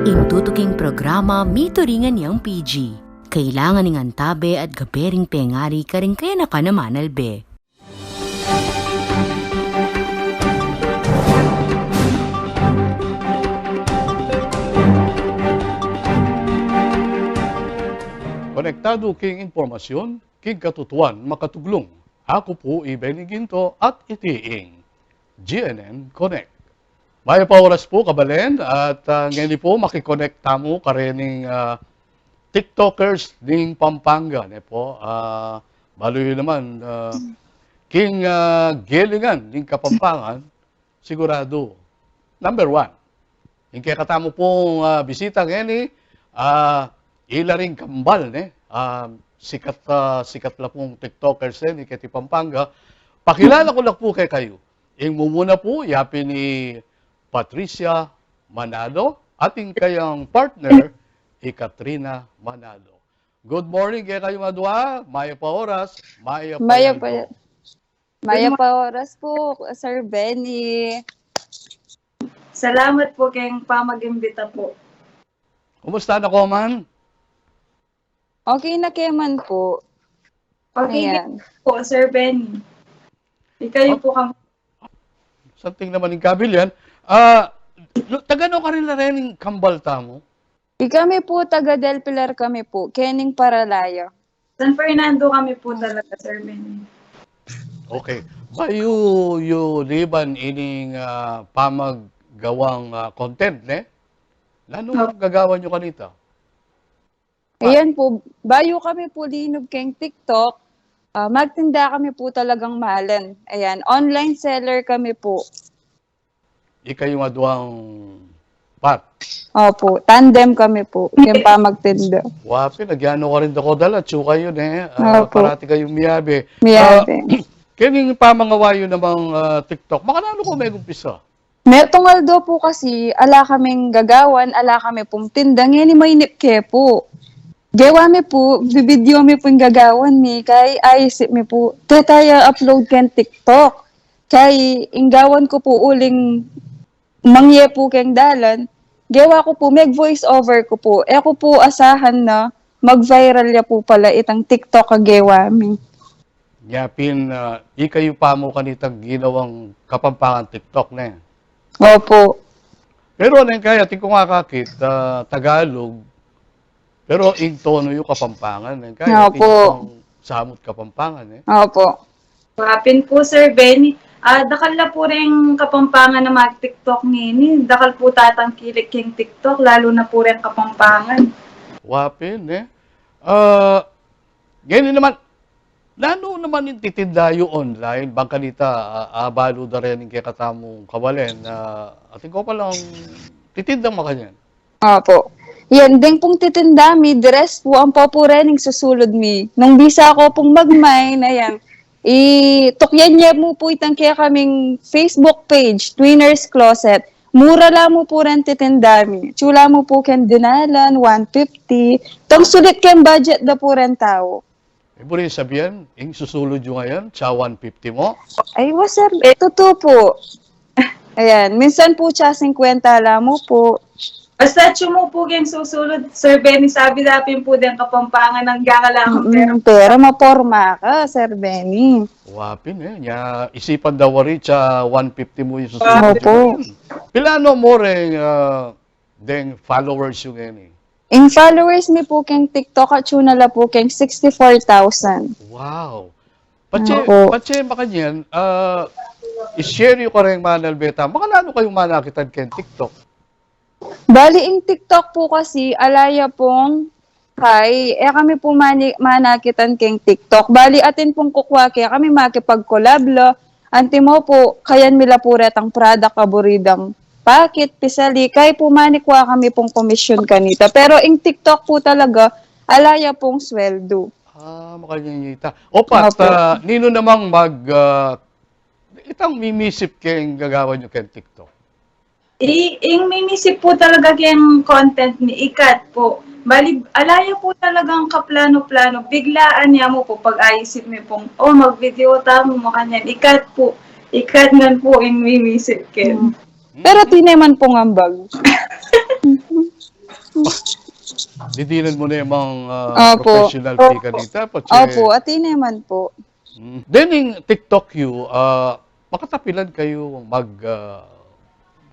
Intutuking programa mituringan niyang PG. Kailangan ng antabe at gabering pengari karing kaya na ka naman albe. Konektado king informasyon, king katutuan makatuglong. Ako po Benny Ginto at itiing GNN Connect. May pauras po kabalen at ngayon po makikonekta mo karening TikTokers ning Pampanga. Po, baloy naman, king Gelingan ning Kapampangan, sigurado, number 1. Yung kaya katamo pong bisita ngayon ilaring kambal, sikat la pong TikTokers ni Kati Pampanga. Pakilala ko lang po kay kayo. Yung mumuna po, yapi ni Patricia Manalo, ating kayang partner, Katrina Manalo. Good morning kay kayo mga dua. Maya pa oras, Maya pa oras po, Sir Benny. Salamat po kayong pamag-imbita po. Kumusta na ko man? Okay na keman po. Okay Ayan. po, Sir Benny. Ikayo po kami. Something naman yung kabil yan. Tagano ka rin na rin yung kambal tamo? Kami po, taga Del Pilar kami po. Kening Paralayo. San Fernando kami po talaga, Sir Benny. Okay. Bayo yung liban ining pamaggawang content, Lano gagawa nyo kanita? Ayan po, bayo kami po linog keng TikTok. Magtinda kami po talagang mahalan. Ayan, online seller kami po. Ikayo maduang pat. Opo, tandem kami po. Yung magtinda. Wapi, nagyano ka rin ako dala. Tsuka yun Opo. Parati kayong miyabe. Miyabe. Kining pamangawayo namang TikTok. Makanano ko may gumpisa? May tungaldo po kasi, ala kaming gagawan, ala kami pong tindang, yan may nipke po. Gawa mi po, video mi po yung gagawan mi, kay ayisip mi po, tetaya upload ken TikTok. Kay inggawan ko po uling mangye po keng dalan, gawa ko po, mag voice over ko po. Ko po asahan na mag-viral ya po pala itang TikTok kagawa mi. Yapin, ikayo pa mo kanitang ginawang Kapampangan TikTok Opo. Pero kaya, tingko nga kakit, Tagalog, pero in tono yung Kapampangan. Kaya, Opo. Samot Kapampangan. Opo. Wapin po, Sir Benny. Dakal na po rin Kapampangan na mag-TikTok nini. Dakal po tatangkilik yung TikTok, lalo na po rin Kapampangan. Wapin, ganyan naman, lalo naman yung titindayo online, bang kanita, abalo da rin yung kaya katamong kawalen, ating ko palang titindang makanyan. Opo. Yan, din pong titinda mi, dress po, ang popurening susulod mi. Nung bisa ko pong magmay na yan, tukyan niya mo po itang kaya kaming Facebook page, Twinners Closet. Mura lang mo po rin titinda mi. Tsula mo po ken dinalan, 150. Tong sulit ken budget da po rin tao. Iburi sabihan, yung susulod yung ngayon, cha 150 mo? Ay, sir, totoo po. Ayan, minsan po siya 50 lang mo po. Basta mo po yung susulod, Sir Benny, sabi natin po din Kapampangan ng gakalang Pero maporma ka, Sir Benny. Wapin nya isipan daw rin cha 150 mo yung susunod. Opo. Pilano mo rin deng followers yung ngayon In followers mi po keng TikTok at chunala po keng 64,000. Wow. Opo. Patse makanyan, i-share yung kareng manal beta. Makalano kayong manakitan ken TikTok? Bali, in TikTok po kasi, alaya pong kay, kami po manakitan keng TikTok. Bali, atin pong kukwa kaya kami makipag-collab lo. Anti mo po, kayan mila po retang product kaburidang pakit, pisali, kay po manikwa kami pong komisyon kanita. Pero in TikTok po talaga, alaya pong sweldo. Makanyanyita. Opat, nino namang itang mimisip keng gagawa nyo ken TikTok? Yung minisip po talaga yung content ni Ikat po. Bali, alaya po talagang kaplano-plano. Biglaan niya mo po pag ayisip mo pong, mag-video tamo mo kanyan. Ikat po. Ikat nga po yung minisip ken. Pero tineman pong ambag. Didinan mo na yung mga Opo. professional fee kanita. Opo, ati naman po. Then in TikTok you, makatapilan kayo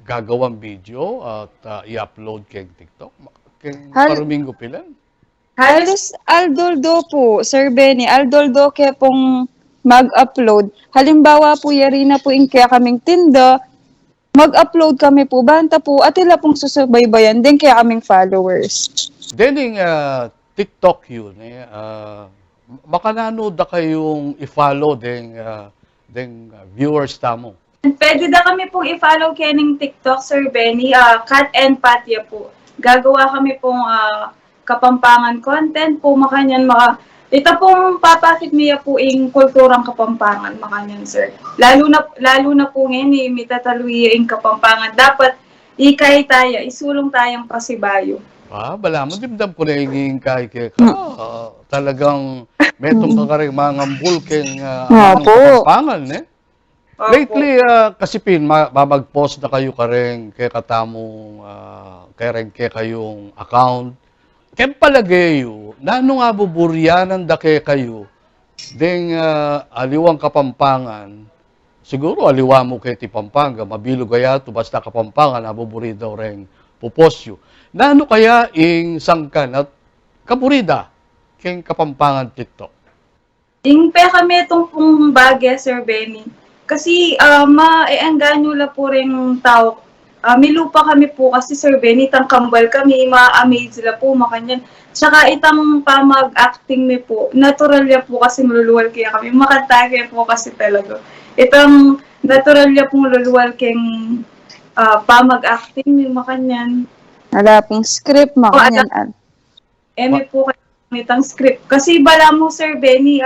gagawang video at i-upload kay TikTok. Kay Parumingo pilan. Halos aldoldo po, Sir Benny, aldoldo kaya pong mag-upload. Halimbawa po, yari na po kaya kaming tinda, mag-upload kami po, banta po, at ila pong susubaybayan din kaya kaming followers. Then in TikTok yun, makananood na kayong i-follow den viewers tamo. Pwede na kami pong i-follow kayo TikTok, Sir Benny, Kat and Patya po. Gagawa kami pong Kapampangan content po, makanyan ito pong papakit niya po yung kulturang Kapampangan, makanyan, sir. Lalo na po ngayon, mitataluya yung Kapampangan. Dapat, ikay tayo, isulong tayong pasibayo. Bala mo, dimdam ko na yung kay talagang metong ka rin mga mbulking Kapampangan, Lately, kasi mag-post na kayo kareng kay katamong, kayong account. Kaya palagayo, nano nga buburyanan da kayo, ding aliwang Kapampangan, siguro aliwa mo kay ti Pampanga, mabilog kaya to, basta Kapampangan, nabuburi daw rin puposyo. Nano kaya ing sangkan at kaburida kay Kapampangan TikTok? Kami itong pong bagay, Sir Benny. Kasi maeengganyo la po rin tao. May lupa kami po kasi, Sir Benny, itang kambal kami, ma-amaze la po, makanyan. Tsaka itang pamag-acting mi po, natural ya po kasi maluluwal kaya kami, makatagay po kasi talaga. Itang natural ya pong luluwal kayong pamag-acting mi, makanyan. Wala pong script, makanyan. May po kayo itang script. Kasi bala mo, Sir Benny,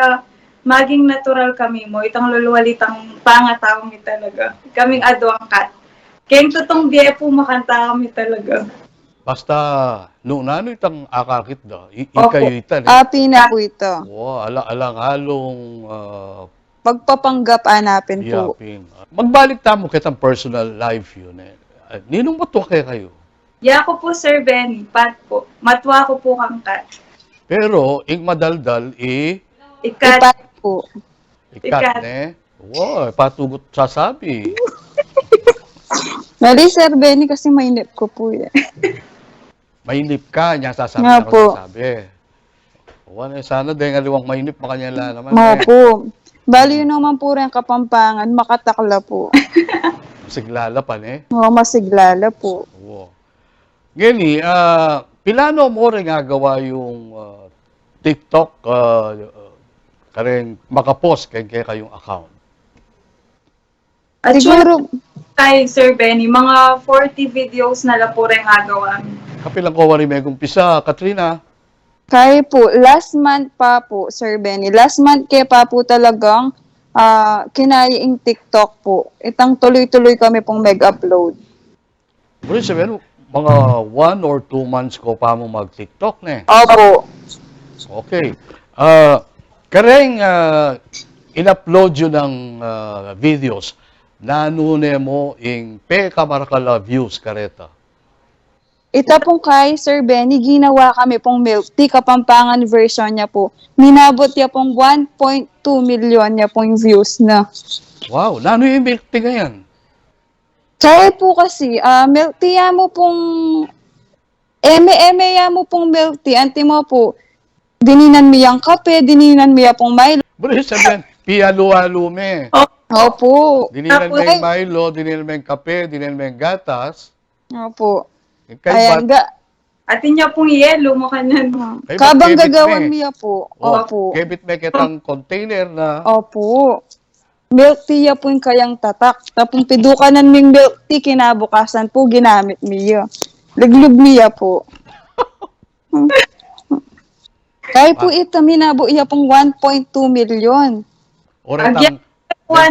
maging natural kami mo, itang luluwal, itang pangatao mi talaga. Kaming adwang kat. Kaya tutong biya po makanta kami talaga. Basta, noon ano itang akakit da, ikayo itan. Api na po ito. Alang halong Pagpapanggap hanapin po. yapin. Magbalik tamo kitang personal life yun. Ninong matwa kayo? Ya ko po, Sir Benny, Pat po. Matwa ko po kang kat. Pero, ing madaldal, Ikat. Ipat po. ikat, patugot sasabi. Mali, Sir Benny, kasi mainip ko po yan. Mainip ka, niya sasabi Nga na po. sasabi. Sana dahil aliwang mainip, makanyala naman. Mga po. Bali yun naman po rin Kapampangan, makatakla po. Siglalapan Masiglala po. Gani, pilano mo rin gagawa yung TikTok, kareng makapost kay kayong account. At Siguro, kay Sir Benny, mga 40 videos na lang po rin hagawa. Kapilang ko wari may gumpisa, Katrina. kaya po, last month pa po, Sir Benny. Last month kaya pa po talagang kinayaing TikTok po. Itang tuloy-tuloy kami pong mag-upload. Bro, sabihin, mga 1 or 2 months ko pa mo mag-TikTok Opo. Okay. Kareng in-upload yun ng videos, nanune mo ing pekamarkala views kareta. Ita pong kay Sir Benny, ginawa kami pong milk tea, Kapampangan version niya po. Minabot niya pong 1.2 million niya pong views na. Wow, nano yung milk tea ngayon? Kaya po kasi, milk tea mo pong, eme-eme ya mo pong milk tea, anti mo po, dininan mo yung kape, dininan mo yung pong Milo. Bro, sabihin, piyalualume. Opo. Dinilan mo yung Milo, dinilan mo yung kape, dinilan mo yung gatas. Opo. Kay Ayan, Atin niya pong yelo, makanyan. kabang gagawan niya po. Opo. Kebit may kitang container na. Opo. Milk tea ya po yung kayang tatak. Tapong pidukanan ming milk tea, kinabukasan po, ginamit niya. Liglub niya po. Kaya po ito, minabo iya pong 1.2 million. Oretang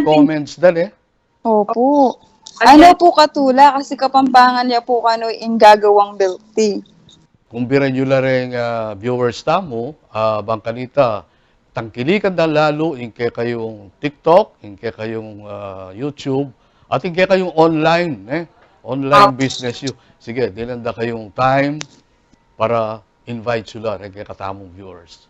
comments dan Opo. Ano po katula, kasi Kapampangan niya po kano in gagawang milk tea. Kung biran nyo lang viewers tamo, bangkanita, tangkilikan na lalo inke kayong TikTok, inke kayong YouTube, at inke kayong online, online business yun. Sige, dinanda kayong time, para invite sila rin kay katamong viewers.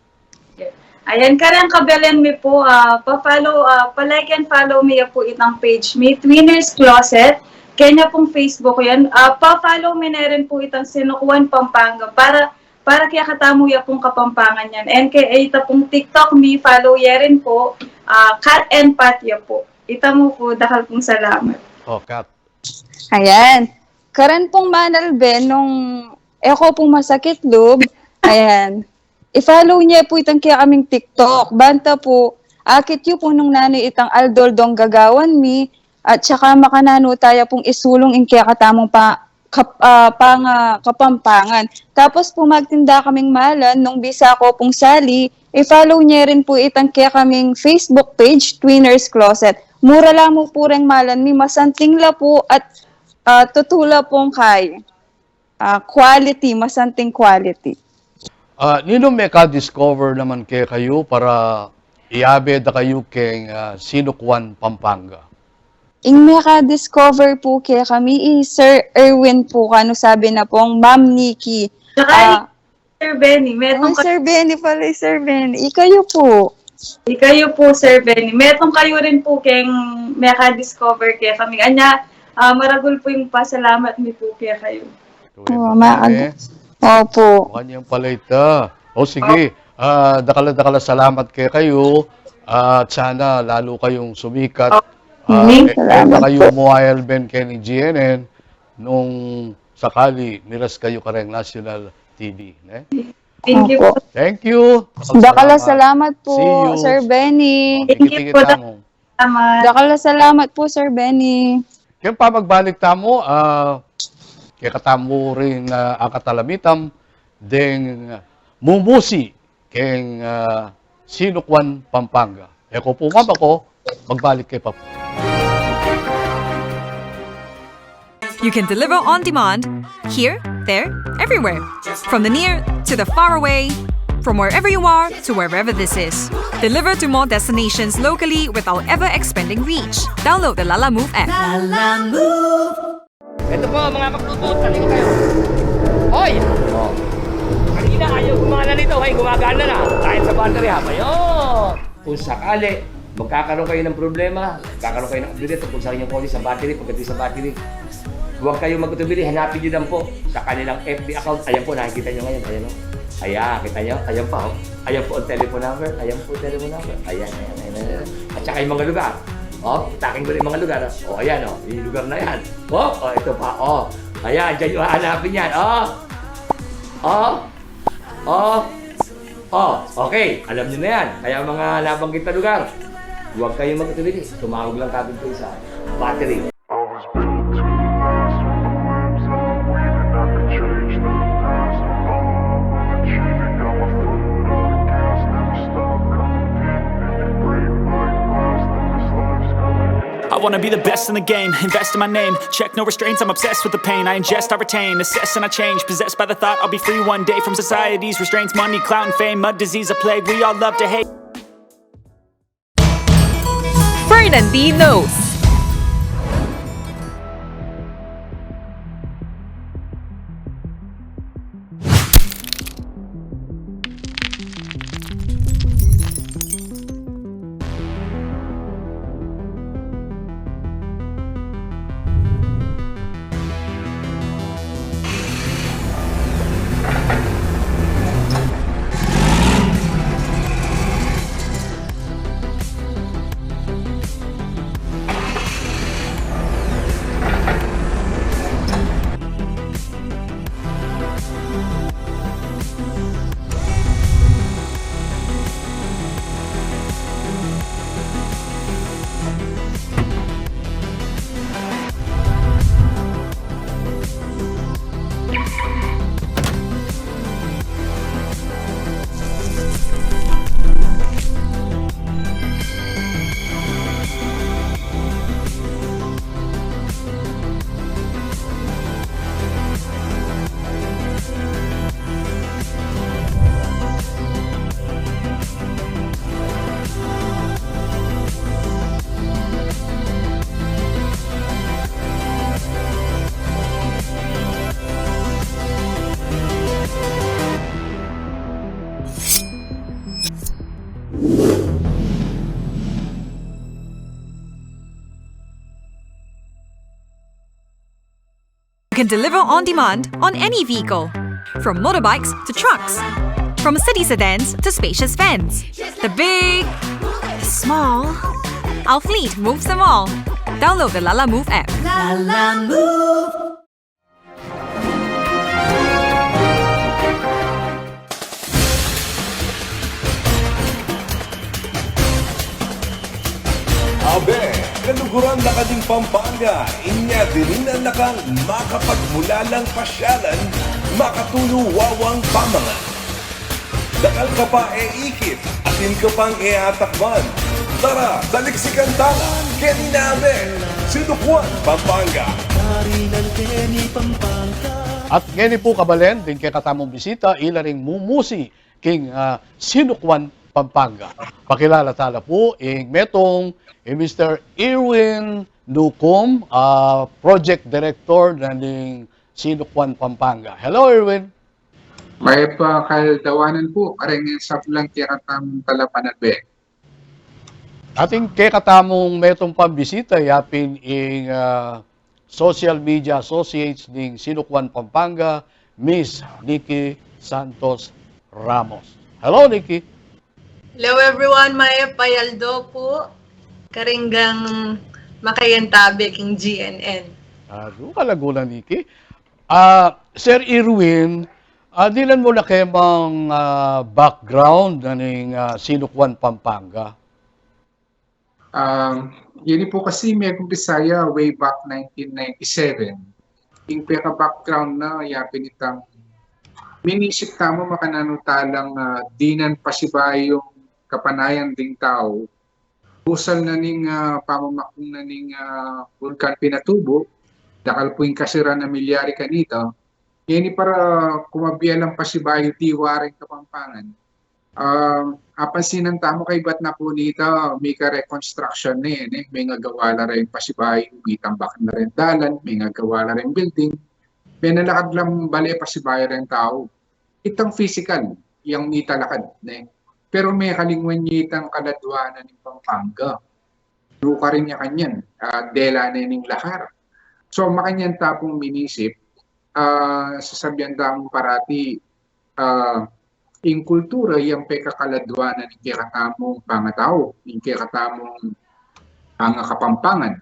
Ayan, karang kabelen mi po, pa-follow, pa-like and follow mi po itang page mi, Twinners Closet, kanya pong Facebook yan. Pa-follow mi na rin po itang Sinukwan Pampanga para kaya katamo ya pong Kapampangan yan. And kaya ita pong TikTok mi, follow ya rin po, Kat and Pat ya po. Ita mo po, dakal pong salamat. Oh, Kat. Ayan. Karan pong manalben nung ako pong masakit loob. Ayan. I-follow niya po itang kaya kaming TikTok. Banta po, akit yu po nung nanay itang Aldoldong Gagawan mi, at saka makanano tayo pong isulong in kaya katamong Kapampangan. Tapos po magtinda kaming malan nung bisa ko pong sali, i-follow niya rin po itang kaya kaming Facebook page, Twinners Closet. Mura lang mo po rin malan mi, masanting la po at tutula pong kay quality, masanting quality. Nino may ka-discover naman kayo para iabe da kayo kay Sinukwan Pampanga? Ing meka-discover po kaya kami, Sir Erwin po, kano sabi na pong Ma'am Nikki. Saka, Sir Benny, metong Sir Benny pala, Sir Benny. Ikayo po. Ikayo po, Sir Benny. Metong kayo rin po kayong meka-discover kaya kami. Anya, maragul po yung pasalamat mi po kaya kayo. Opo. Kanyang palita. O sige, dakala salamat kayo at sana lalo kayong sumikat. Salamat Kayo po. mo Ben Kenny GNN nung sakali miras kayo kareng National TV. Thank you po. Thank you. Dakala salamat po, See you. Sir Benny. Thank you po. Salamat. Dakala salamat po, Sir Benny. Kaya pa magbalik tamo, kaya katamo rin akatalamitam, deng mumusi keng Sinukwan Pampanga. Eko po mama ko, magbalik kay Papo. You can deliver on demand, here, there, everywhere. From the near to the far away, from wherever you are to wherever this is. Deliver to more destinations locally without ever expanding reach. Download the Lala Move app. Ito po mga kaplutot, kanina kayo. Hoy! Oh. Kanina ayaw gumana nito, hey, gumagana na. Kahit sa battery ha, ayun! Kung sakali, magkakaroon kayo ng problema, magkakaroon kayo ng update kung sa inyong kotse sa battery, pagdating sa battery, huwag kayong magtutubili, hanapin nyo lang po sa kanilang FB account. Ayan po, nakikita nyo ngayon, ayan o. Ayan, kita nyo, ayan pa o. Ayan po ang telephone number, ayan po ang telephone number. Ayan. At saka yung mga lugar. Oh, taking ko rin mga lugar. Oh, ayan, oh. Yung lugar na yan. Oh, ito pa. Oh, ayan, dyan yung hanapin yan. Okay. Alam nyo na yan. Kaya mga nabanggit na lugar, huwag kayong magkatulili. Tumawag lang kagad ko sa battery. I was built to last when the waves are waving. I could change the past. I'm achieving. Got my foot on the gas. Never stop competing. If you break my glass, then this life's gonna end. I wanna be the best in the game, invest in my name. Check no restraints, I'm obsessed with the pain. I ingest, I retain, assess and I change. Possessed by the thought I'll be free one day from society's restraints. Money, clout and fame, mud, disease, a plague we all love to hate. Fernandinos. You can deliver on demand on any vehicle, from motorbikes to trucks, from city sedans to spacious vans. The big, the small, our fleet moves them all. Download the Lala Move app. Abe, kaluguran na kading Pampanga, inya din na nakang makapagmulalang pasyalan, makatuluwawang pamangan. Dakal ka pa ikit, atin ka pang atakban. Tara, saliksikan tala, Kenny na Abe, Sinukuan, Pampanga. At ngayon po kabalen, din kay katamong bisita, ilaring mumusi king Sinukuan, Pampanga. Pakilala tala po, metong Mr. Irwin Nucom, Project Director ng Sinukuan, Pampanga. Hello, Irwin. May pakaldawanan po, karengin sa lang tiyatang Talapanabe. Ating kekatamong metong pambisita, yapin ing Social Media Associates ng Sinukuan, Pampanga, Miss Nikki Santos Ramos. Hello, Nikki. Hello everyone, Maya Payaldo po. Karinggang makayantabi king GNN. Doon ka lagunan, Nikki. Sir Irwin, dilan mo na kemang background ng Sinukuan, Pampanga? Yun po kasi may Bisaya way back 1997. Yung peka-background na yapin itang minisip tamo makananutalang dinan pasibayong kapanayan ding tao. Pusal na ning pamamakong na ning Vulcan Pinatubo, dakal po yung kasira na milyari kanito. Yan para kumabiyalang pasibayo tiwaring Kapampangan. Apansinan tamo kay ba't na po nito, may ka-reconstruction na yan. May ngagawa na rin pasibayo, may tambak na rin dalan, may ngagawa na rin building. May nalakad lang bali pasibayo rin tao. Itang physical, yung nitalakad. Pero may kalingwan niya itang kaladwanan ng Pampanga. Luka rin niya kanyan, dela na yung lahar. So makanyan tapong minisip, sasabihan damong parati, yung kultura, yung pekakaladwanan ng kikatamong pangatao, yung kikatamong Kapampangan.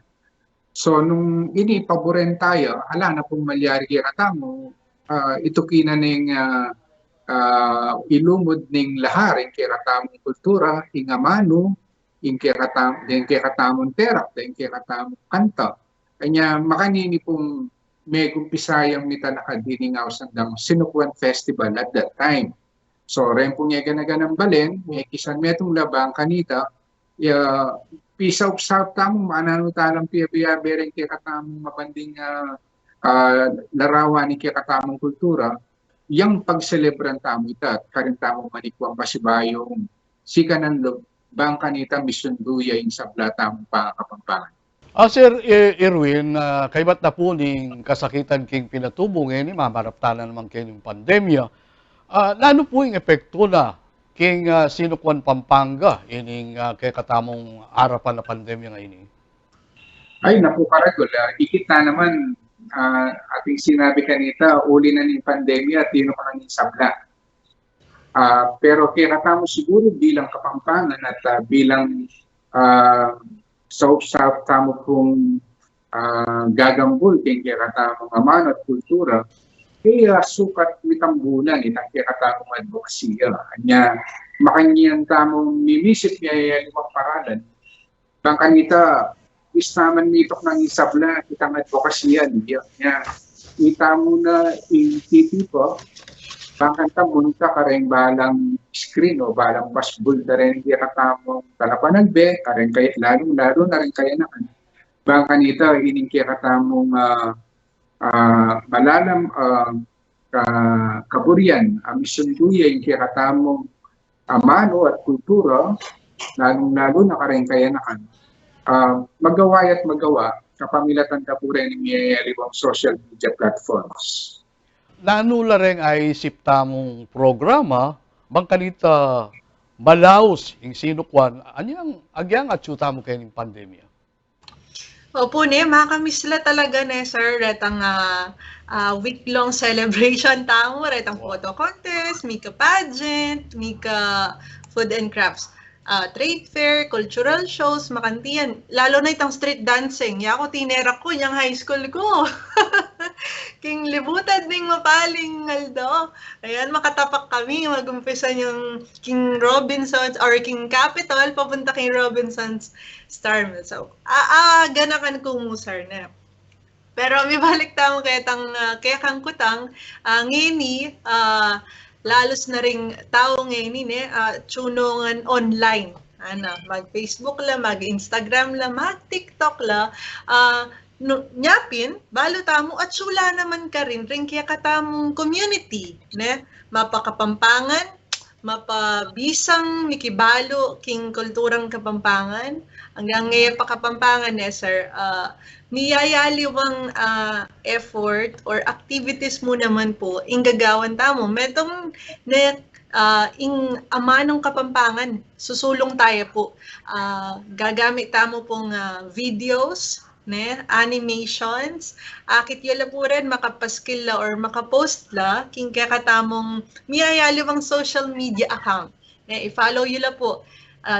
So nung inipaboren tayo, ala na pong malyari kikatamo, ito kina ng ilumod ng lahar, yung kikatamong kultura, yung amano, yung kikatamong terak, yung kikatamong kanta. Kanya makanini pong may kumpisayang nitalakad diningaw sandang Sinukuan Festival at that time. So, rin po niya ganaganang balen, may kisan metong labang kanita, pisaw-saw tamong maananutalang piya-piya bereng kikatamong mabanding larawan ni kikatamong kultura, yung pagselebran tamo ita, karin tamong manikwang pasibayong sikanan bang kanita misunduya yung sabla tamong Kapampangan. Sir Irwin, kaybat na po ning kasakitan king Pinatubo ngayon, mamaraptanan naman kayo ng pandemya. Lalo po yung epekto na king Sinukuan, Pampanga ining kay katamong arapan na pandemya ngayon? Ay, naku karagol. Ikit na naman ating sinabi kanita, uli na ng pandemya at dino ka ng sabla. Pero kay katamo siguro bilang Kapampangan at bilang sa tamo pong gagambol kay katamong amano at kultura, kaya sukat mitambunan itang kikatamong advokasya. Kanya makanyang tamong mimisit niya limang paralan. Bangkan kita, istaman nitok ng isabla itang advokasya niya. Ita mo na yung TV po, bangkan ta munta ka rin balang screen o balang basbol na rin kikatamong Talapanagbe, ka rin kaya, lalo na rin kaya naman. Bangkan ita, ining kikatamong malalam kaburian, misunduya yung kikatamong amano at kultura, lalong-lalo na kareng kayanakan. Magawa at magawa, kapamilatan ka po rin ng mayayariwang social media platforms. Nanula rin ay siptamong programa, bang kanita malaos yung Sinukuan, anyang agyang at syuta mo kayo ng pandemya? Opo ne, makamiss la talaga ne, sir. Retang week-long celebration tamo, retang photo contest, Mika pageant, Mika food and crafts, trade fair, cultural shows, makantiyan. Lalo na itang street dancing. Yako tinera ko yung high school ko. King libutad ning mapaling Aldo. Ayan, makatapak kami. Mag-umpisa yung King Robinson's or King Capitol, papunta King Robinson's Star Mill. So, ganakan kumusar na. Pero may balik tamo kaya kang kutang, ngini, lalos na ring tao ngayon tunungan online. Mag-Facebook la, mag-Instagram la, mag-TikTok la, nyapin, balo tamo at sula naman ka rin kaya katamong community, ne? Mapakapampangan, mapabisang mikibalo king kulturang Kapampangan, hanggang ngayon pa Kapampangan, sir, niyayaliwang effort or activities mo naman po ing gagawan tamo. Metong ing amanong Kapampangan, susulong tayo po. Gagamit tamo pong videos, animations, akit yala po rin makapaskill la or makapost la king kakatamong miyayaliwang social media account. I-follow yula po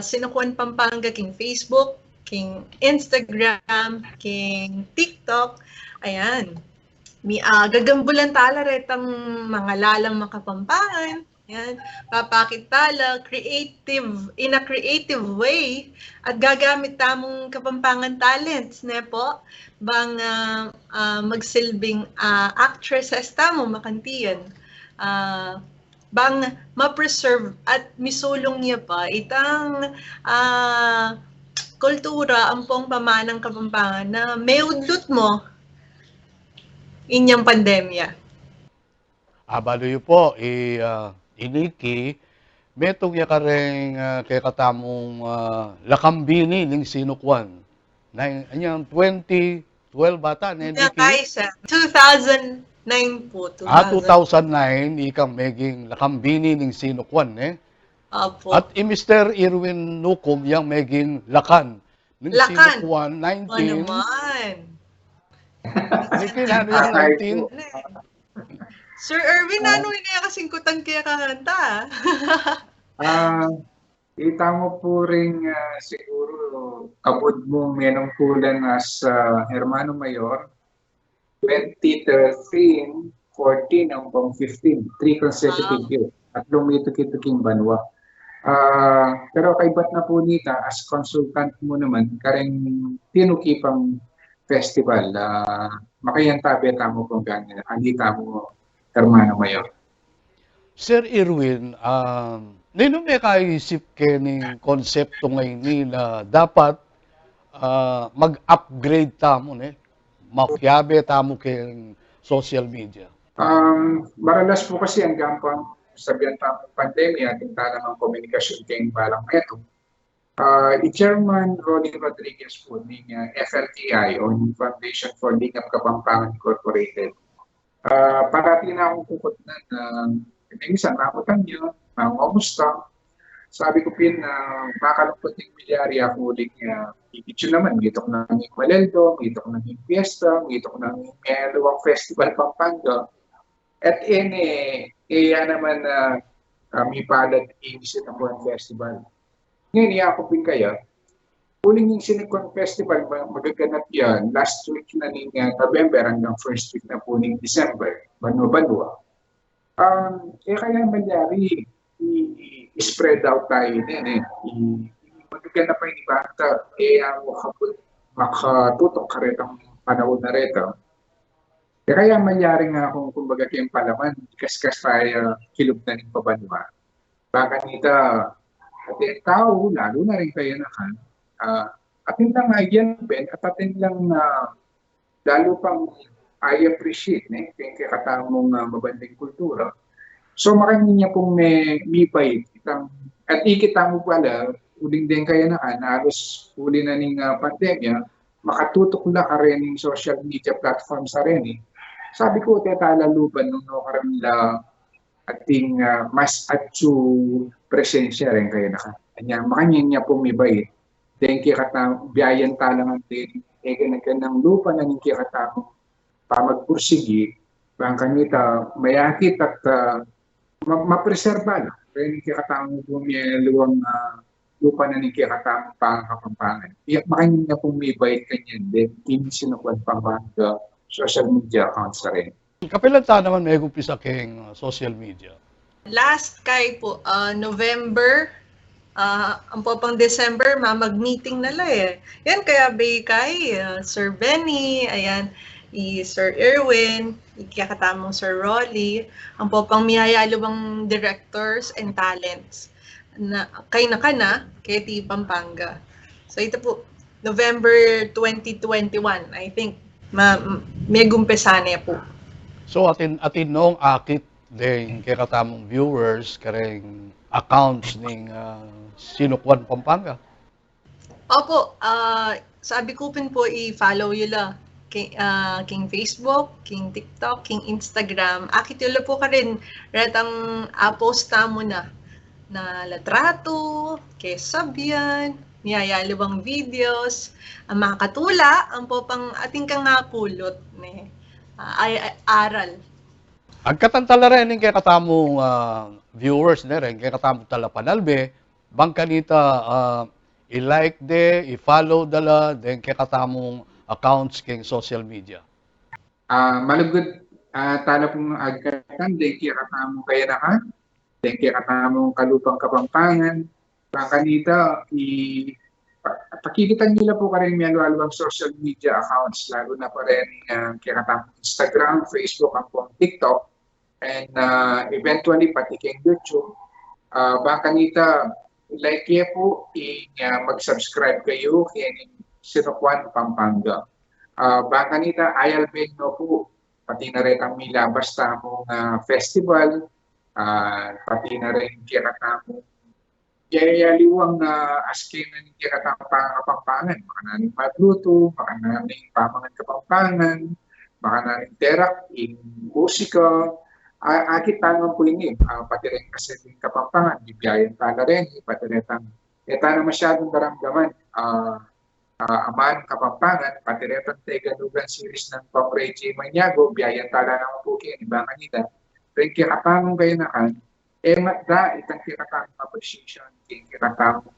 Sinukuan Pampanga king Facebook, king Instagram, king TikTok. Ayan. Gagambulan tala retang mga lalang makapampangan. Yan, papakitala, in a creative way, at gagamit tamong Kapampangan talents, ne po, bang magsilbing actresses tamo, makantiyan, bang ma-preserve at misulong niya pa itang kultura, ang pong pamanang Kapampangan na may udlot mo inyang pandemya. Baloy po, iniki, metong ya kareng kay katamong lakambini ning Sinukuan. Na anyang 2012 bata na iniki. Kaisa, 2009 po. 2009 ikang meging lakambini ning Sinukuan Opo. At Mr. Irwin Nucom yang meging lakan ning Sinukuan 19. Ano naman? Niki na yung 19. Sir Erwin, ano na kasing kutang kaya kakanta? Kita mo po rin siguro kabud mo menong kulan as Hermano Mayor 2013, 14, hanggang 15, 3 consecutive years. At lumito-kito-king banwa. Pero kaibat na po nita, as consultant mo naman, kareng tinukipang festival, makayantabi tamo kung ganyan, andita mo Hermano Mayor. Sir Irwin, nino may kaisip kening konsepto ngayon na dapat mag-upgrade tamo, makiabe tamo keng social media? Maralas po kasi ang gampang sabihan tamong pandemya, tingta naman komunikasyon keng balang meto. I-Chairman Ronnie Rodriguez po ng FLTI o Foundation for Lingap Kapampangan Incorporated. Parati na akong kukot na minsan nakutan niyo, kamusta. Sabi ko pin na makalungkot ng milyarya ako ulit niya. Ikitso naman, gitok na ng Maleldo, gitok na ng Fiesta, gitok na ng Meluwang Festival Pampanga. At naman na may palad inisip ng buwan festival. Ngayon, ako pin kaya, uling yung Sinukuan Festival, magaganap yan last week na ng November hanggang first week na po ng December, banwa-banwa. Kaya mangyari, i-spread out tayo din magaganap pa yung ibata, makatutok ka rin ang panahon na rin. Kaya mangyari nga kung kumbaga kayong palaman, kaskas tayo kilog na ng pabanwa. Baka nita, tao, lalo na rin kayo na atin lang yan, Ben, at atin lang lalo pang I appreciate kaya katamong mabanding kultura. So makanin niya pong may bait. At ikita mo pala, uling din kaya halos uli na ng pandemya, makatutok na ka rin ng social media platforms sa rin. Sabi ko, tetalaluban nung karamila ating mas atsu presensya rin kaya Makanin niya pong may bait. Thank you biyayan talangan din ganang lupa na ningki katamo pamagpursigi, bang kanita mayakit at mapreserba na. Kaya ningki katamo po may luwang lupa na ningki katamo Kapampangan. Iyak makanin na pong may bayad kanyan din, sinukwan Pampanga social media accounts na rin. Kapilan ta naman may gupisa keng social media. Last kay po, November, ang po pang December, mag-meeting nala eh. Yan, kaya bay kay Sir Benny, ayan, Sir Erwin, ikakatamong Sir Rolly, ang po pang miyayalubang directors and talents na kay nakana, kay T. Pampanga. So ito po, November 2021, I think, may gumpesa niya po. So atin nung akit din kay katamong viewers kareng accounts ning Sinukwan Pampanga. Opo, sabi ko pin po i-follow yun king Facebook, king TikTok, king Instagram. Akit yun po ka rin retang post mo na latrato, kay sabyan, niyayalubang videos, ang makatula, ang po pang ating kang kulot aral. Agkatantala rin kay katamong viewers na rin, kay katamong talapanalbe, bang kanita i-like i-follow dala, then kay katamong accounts kay social media. Malugod, tala pong agkatan, then kay katamong kayanakan, then kay katamong kalupang Kapampangan, bang kanita pakikitan nila po ka rin may alwalwang social media accounts, lalo na pa rin kinatamang Instagram, Facebook, ang pong TikTok, and eventually pati kay YouTube. Baka nita, like kaya po, mag-subscribe kayo kay Sinukwan Pampanga. Baka nita, ayalben no po, pati na rin ang milabas tamong festival, pati na rin kinatamong yayaliwang asking na hindi Kapampangan, baka namin magluto, baka namin pamangan Kapampangan, baka namin terak, musika, akit tanong po ini, pati rin kasi yung Kapampangan, bibiyayan tala rin, pati rin na masyadong daramdaman, aman Kapampangan, pati rin Teganugan series ng Pop Ray J. Maniago, biyayan tala naman po kayo, iba kanina, rin kikatamong kayo nakan, matda itang kikatamong appreciation, kikatamong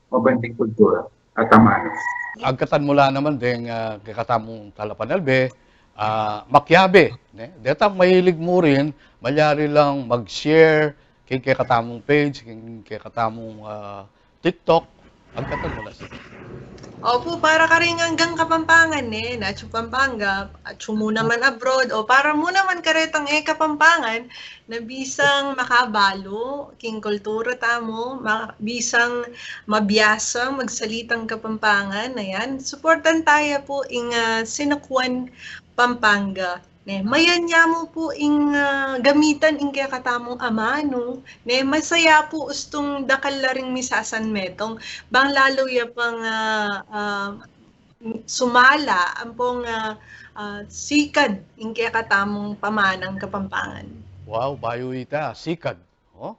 mabanding kultura at tamano. Agkatan mula naman din kikatamong talapanalbe, makyabe. Detang mahilig mo rin, malyari lang mag-share kay kikatamong page, kay kikatamong TikTok. Agkatan mula siya. Opo, para ka rin hanggang Kapampangan Nacho Pampanga, at muna man abroad, o para muna man karetang Kapampangan, na bisang makabalo, king kultura tamo, bisang mabiyasa, magsalitang Kapampangan, ayan, supportan tayo po ing Sinukwan Pampanga. Mayan niya mo po ing gamitan ing kaya katamong amano. Masaya po ustong dakal laring misasan metong. Bang lalo ya pang sumala ang pong sikad ing kaya katamong pamanang Kapampangan. Wow, bayo ita, sikad. Oh?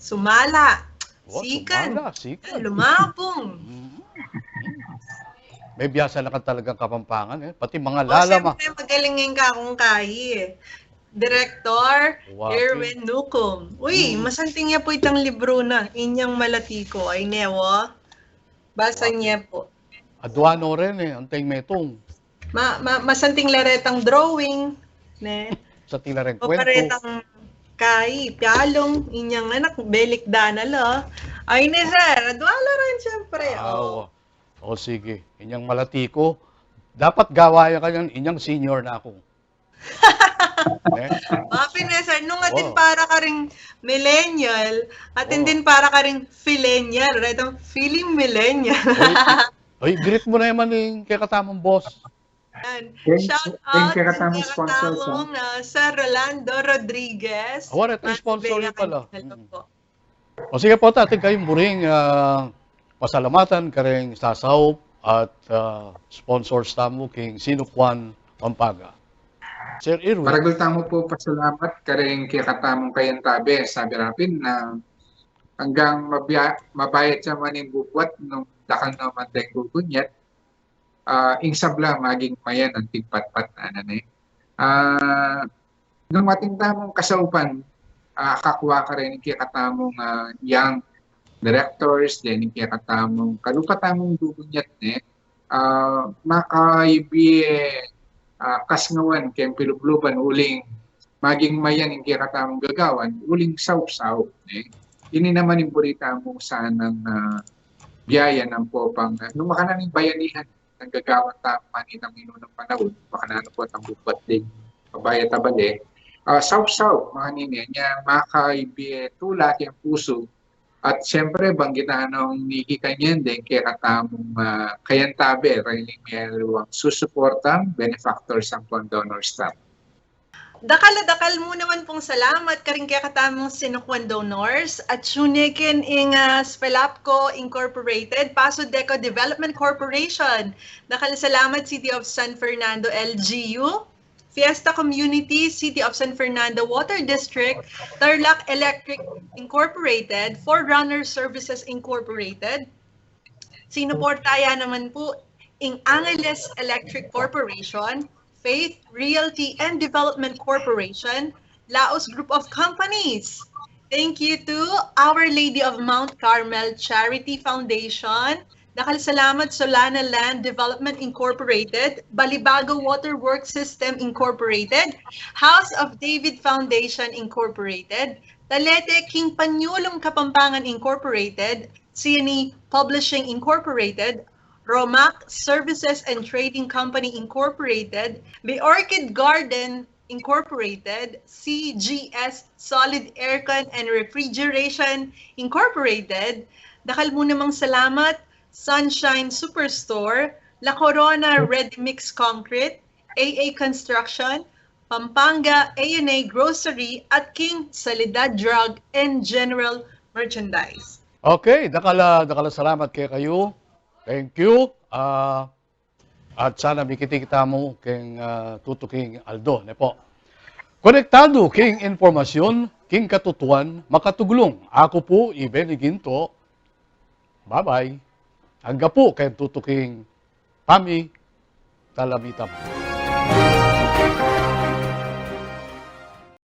Sumala. Oh, sikad. Sumala, sikad. Lumabong. May biyasa na ka talagang Kapampangan. Pati mga lalama. Siyempre, magaling ka akong kahi. Director, Wow. Erwin Nucom. Uy, masanting niya po itang libro na. Inyang malatiko. Ay, newa. Basa niya po. Adwano rin antay metong. Masanting laretang drawing. Sa tila rin O kwento. paretang kai, pialong, inyang anak, belik danala. Ay, ne, sir. Adwala rin, siyempre. O sige, inyang malatiko. Dapat gawayan ka yan, inyang senior na ako. Sir, nung atin para ka ring millennial, atin din para ka ring phillennial, right? Ang feeling millennial. Oy, greet mo na naman yung kay katamang boss. Shout out kay sa katamang sponsors, Sir Rolando Rodriguez. Awara, ito yung sponsor yun pala. O sige po, atin kayong buring pasalamatan kareng sasaw at sponsors tamo king Sinukwan Pampanga. Sir Irwin. Maragol tamo po pasalamat kareng kay katamong kayan tabi. Sabi rapin na hanggang mabayad siya maning bukwat nung dakal naman tayong gugunyat. insabla maging mayan ang tigpatpat na nanay. Nung matingtamong kasaupan, kakuha ka rin kikatamong young directors, then kikatamong kalupatamong dugunyat makaibi kasngawan kayong pilubluban uling maging mayan yung kikatamong gagawan, uling saw-saw. Ini naman yung burita mo sanang biyaya ng popang nung makanaming bayanihan ng gagawan tama ni ng inunang panahon, makanano po ang bupat din kabaya tabali. Saw-saw, mga niya niya, makaibi tulak yung puso. At siyempre, banggitan ng niki kanyan din, kaya katamong kayantabe, railing mayroong susuportang benefactors ang donor staff. Dakal mo naman pong salamat karing kaya katamong sinukwan donors at syunikin ing Spelapco Incorporated, Paso Deco Development Corporation. Dakal salamat City of San Fernando LGU, Fiesta Community, City of San Fernando Water District, Tarlac Electric Incorporated, Forerunner Services Incorporated. Sinuportaya naman po ing Angeles Electric Corporation, Faith Realty and Development Corporation, Laos Group of Companies. Thank you to Our Lady of Mount Carmel Charity Foundation, Nakalisalamat Solana Land Development Incorporated, Balibago Water Works System Incorporated, House of David Foundation Incorporated, Talete King Panyulong Kapampangan Incorporated, CNE Publishing Incorporated, Romac Services and Trading Company Incorporated, The Orchid Garden Incorporated, CGS Solid Aircon and Refrigeration Incorporated, dakal mo namang salamat Sunshine Superstore, La Corona Ready Mix Concrete, AA Construction, Pampanga A&A Grocery at King Salidad Drug and General Merchandise. Okay, dakala salamat kayo. Thank you. At sana mikita mo king tutuking Aldo. Po. Konektado king informasyon, king katutuan, makatuglong. Ako po, Iben Ginto. Bye-bye. Hangga po kay tutuking Pami Talamitam.